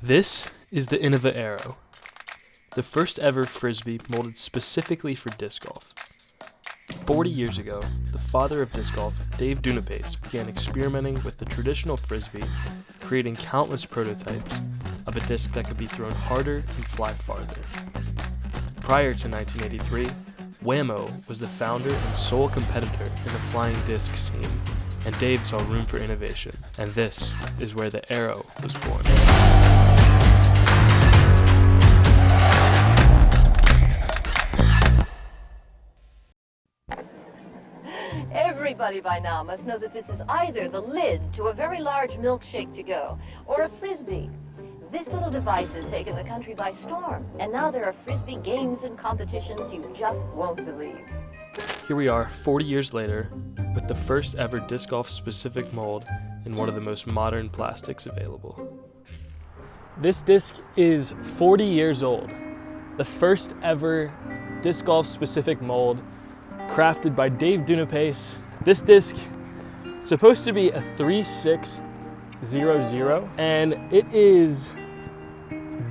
This is the Innova Aero, the first ever Frisbee molded specifically for disc golf. 40 years ago, the father of disc golf, Dave Dunipace, began experimenting with the traditional Frisbee, creating countless prototypes of a disc that could be thrown harder and fly farther. Prior to 1983, Whammo was the founder and sole competitor in the flying disc scene, and Dave saw room for innovation, and this is where the Aero was born. Everybody by now must know that this is either the lid to a very large milkshake to go, or a Frisbee. This little device has taken the country by storm, and now there are Frisbee games and competitions you just won't believe. Here we are, 40 years later, with the first ever disc golf specific mold in one of the most modern plastics available. This disc is 40 years old. The first ever disc golf specific mold crafted by Dave Dunipace. This disc is supposed to be a 3600, and it is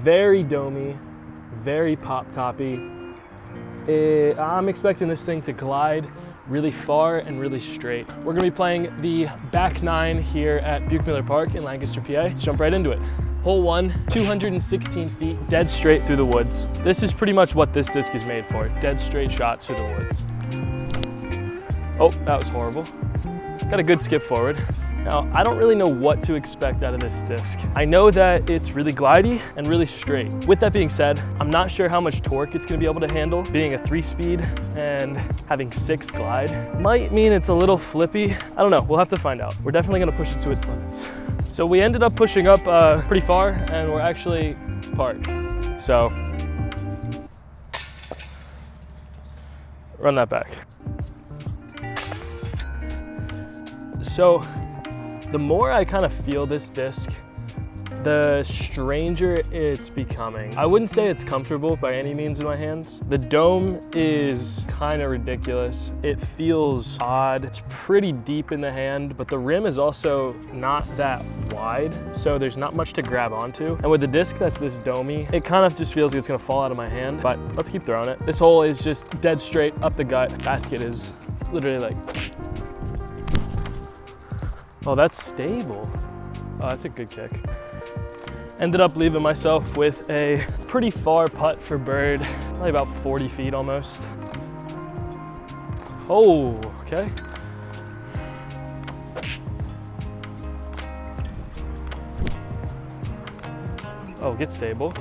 very domey, very pop-toppy. I'm expecting this thing to glide really far and really straight. We're gonna be playing the back nine here at Buchmiller Park in Lancaster, PA. Let's jump right into it. Hole 1, 216 feet, dead straight through the woods. This is pretty much what this disc is made for, dead straight shots through the woods. Oh, that was horrible. Got a good skip forward. Now, I don't really know what to expect out of this disc. I know that it's really glidey and really straight. With that being said, I'm not sure how much torque it's gonna be able to handle. Being a 3-speed and having 6 glide might mean it's a little flippy. I don't know, we'll have to find out. We're definitely gonna push it to its limits. So we ended up pushing up pretty far, and we're actually parked. So, run that back. So, the more I kind of feel this disc, the stranger it's becoming. I wouldn't say it's comfortable by any means in my hands. The dome is kind of ridiculous. It feels odd. It's pretty deep in the hand, but the rim is also not that wide, so there's not much to grab onto. And with the disc that's this domey, it kind of just feels like it's gonna fall out of my hand, but let's keep throwing it. This hole is just dead straight up the gut. Basket is literally like, oh, that's stable. Oh, that's a good kick. Ended up leaving myself with a pretty far putt for bird, probably about 40 feet almost. Oh, okay. Oh, get stable.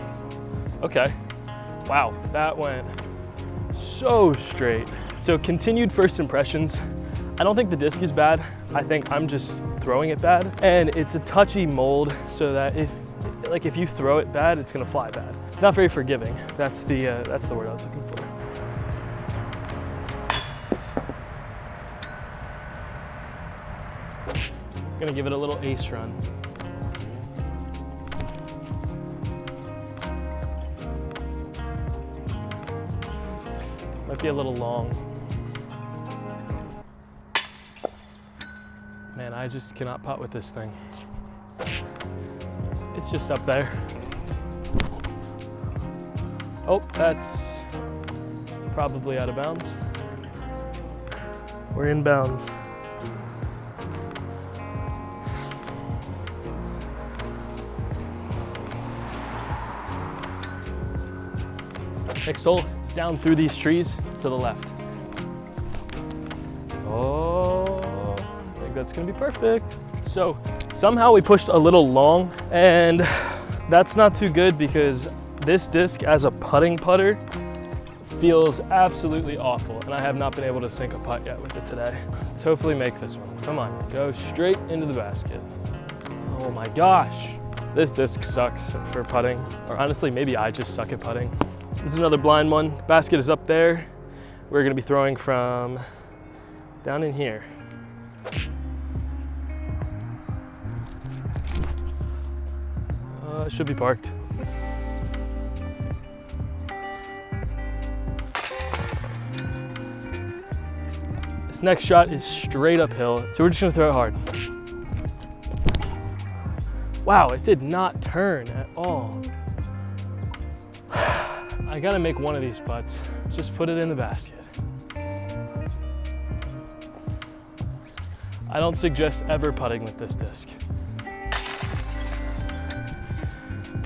Okay. Wow, that went so straight. So continued first impressions. I don't think the disc is bad. I think I'm just throwing it bad. And it's a touchy mold, so that if you throw it bad, it's gonna fly bad. It's not very forgiving. That's the word I was looking for. I'm gonna give it a little ace run. Might be a little long. Man, I just cannot putt with this thing. It's just up there. Oh, that's probably out of bounds. We're in bounds. Next hole, it's down through these trees to the left. Oh, I think that's gonna be perfect. So somehow we pushed a little long, and that's not too good because this disc as a putting putter feels absolutely awful, and I have not been able to sink a putt yet with it today. Let's hopefully make this one. Come on, go straight into the basket. Oh my gosh. This disc sucks for putting, or honestly, maybe I just suck at putting. This is another blind one. Basket is up there. We're gonna be throwing from down in here. It should be parked. This next shot is straight uphill, so we're just gonna throw it hard. Wow, it did not turn at all. I gotta make one of these putts. Just put it in the basket. I don't suggest ever putting with this disc.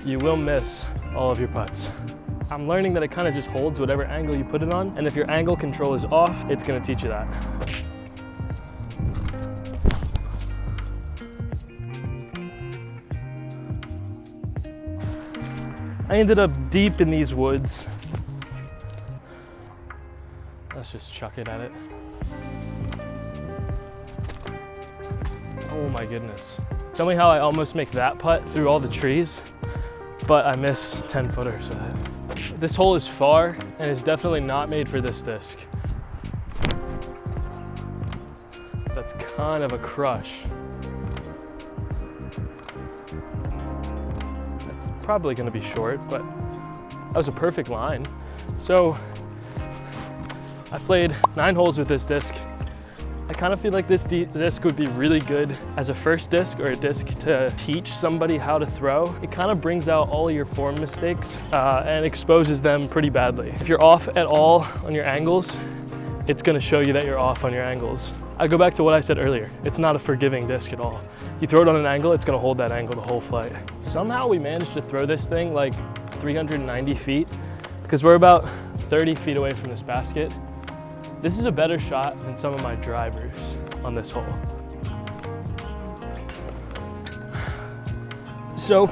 You will miss all of your putts. I'm learning that it kind of just holds whatever angle you put it on, and if your angle control is off, it's gonna teach you that. I ended up deep in these woods. Let's just chuck it at it. Oh my goodness. Tell me how I almost make that putt through all the trees, but I miss 10 footers with it. This hole is far and it's definitely not made for this disc. That's kind of a crush. That's probably gonna be short, but that was a perfect line. So I played 9 holes with this disc. I kind of feel like this disc would be really good as a first disc or a disc to teach somebody how to throw. It kind of brings out all your form mistakes and exposes them pretty badly. If you're off at all on your angles, it's gonna show you that you're off on your angles. I go back to what I said earlier. It's not a forgiving disc at all. You throw it on an angle, it's gonna hold that angle the whole flight. Somehow we managed to throw this thing like 390 feet because we're about 30 feet away from this basket. This is a better shot than some of my drivers on this hole. So,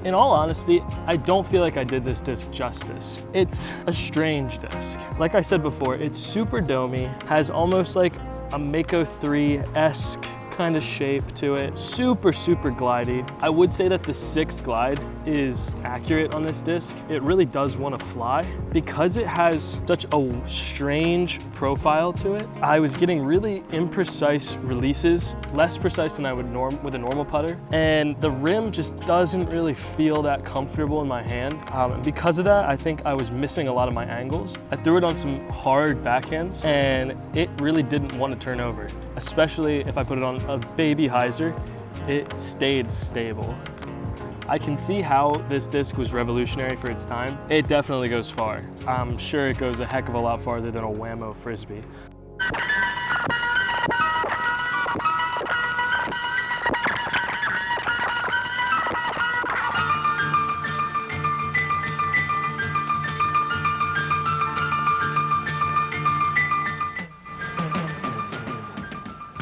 in all honesty, I don't feel like I did this disc justice. It's a strange disc. Like I said before, it's super domey, has almost like a Mako 3-esque kind of shape to it. Super, super glidey. I would say that the 6 glide is accurate on this disc. It really does want to fly. Because it has such a strange profile to it, I was getting really imprecise releases, less precise than I would with a normal putter. And the rim just doesn't really feel that comfortable in my hand. And because of that, I think I was missing a lot of my angles. I threw it on some hard backhands and it really didn't want to turn over. Especially if I put it on a baby hyzer, it stayed stable. I can see how this disc was revolutionary for its time. It definitely goes far. I'm sure it goes a heck of a lot farther than a Whammo Frisbee.